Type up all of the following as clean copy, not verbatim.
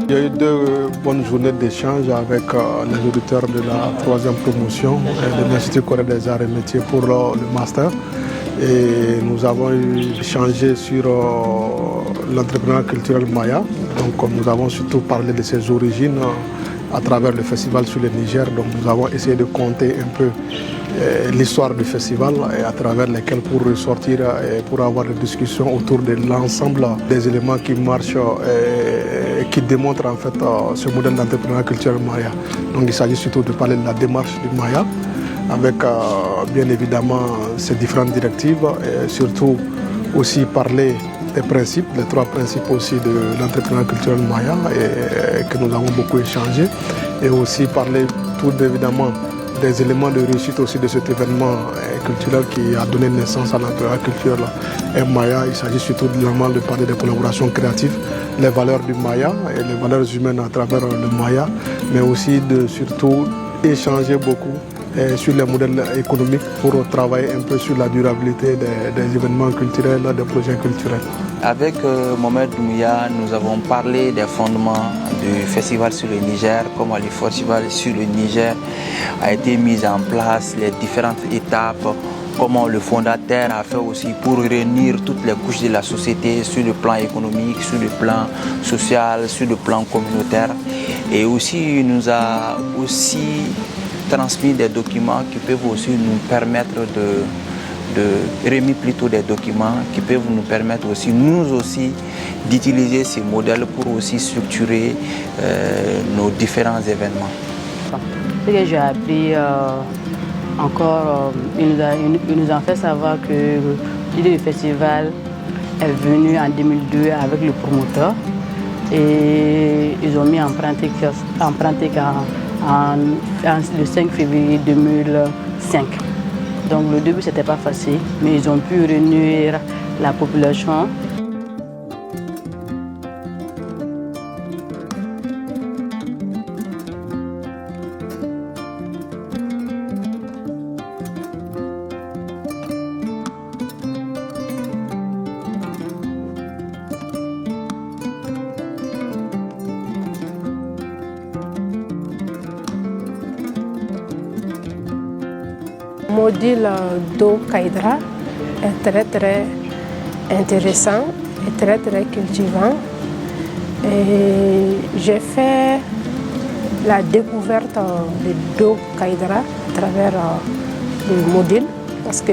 Il y a eu 2 bonnes journées d'échange avec les auditeurs de la 3e promotion de l'Institut coréen des arts et métiers pour le master. Et nous avons échangé sur l'entrepreneuriat culturel maya. Donc nous avons surtout parlé de ses origines à travers le festival sur le Niger. Donc nous avons essayé de compter un peu l'histoire du festival et à travers lesquels pour ressortir et pour avoir des discussions autour de l'ensemble des éléments qui marchent et qui démontrent en fait ce modèle d'entrepreneuriat culturel maya. Donc il s'agit surtout de parler de la démarche du maya avec bien évidemment ces différentes directives et surtout aussi parler des principes, les 3 principes aussi de l'entrepreneuriat culturel maya et que nous avons beaucoup échangé et aussi parler tout évidemment des éléments de réussite aussi de cet événement culturel qui a donné naissance à l'entrepreneuriat culturel maya. Il s'agit surtout de parler des collaborations créatives, les valeurs du maya et les valeurs humaines à travers le maya, mais aussi de surtout échanger beaucoup sur les modèles économiques pour travailler un peu sur la durabilité des événements culturels, des projets culturels. Avec Mohamed Doumbouya, nous avons parlé des fondements du festival sur le Niger, comment le festival sur le Niger a été mis en place, les différentes étapes, comment le fondateur a fait aussi pour réunir toutes les couches de la société sur le plan économique, sur le plan social, sur le plan communautaire. Et aussi, il nous a aussi transmis des documents qui peuvent aussi nous permettre remis plutôt des documents qui peuvent nous permettre aussi, nous aussi, d'utiliser ces modèles pour aussi structurer nos différents événements. Ce que j'ai appris encore, il nous a fait savoir que l'idée du festival est venue en 2002 avec le promoteur et ils ont mis en pratique le 5 février 2005. Donc le début c'était pas facile, mais ils ont pu réunir la population. Le module d'eau Kaidra est très intéressant et très cultivant. J'ai fait la découverte de d'eau Kaidra à travers le module parce que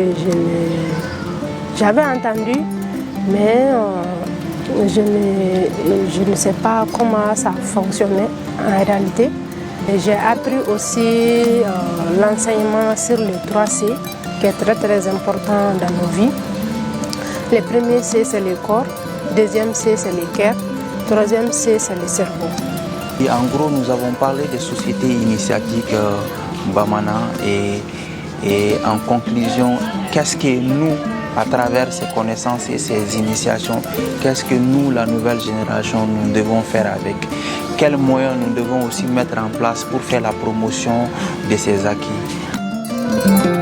j'avais entendu, mais je ne sais pas comment ça fonctionnait en réalité. J'ai appris aussi l'enseignement sur les 3 C, qui est très important dans nos vies. Le premier C, c'est le corps. Deuxième C, c'est le cœur. Troisième C, c'est le cerveau. Et en gros, nous avons parlé des sociétés initiatiques Bamana et en conclusion, qu'est-ce que nous, à travers ces connaissances et ces initiations, qu'est-ce que nous, la nouvelle génération, nous devons faire avec? Quels moyens nous devons aussi mettre en place pour faire la promotion de ces acquis?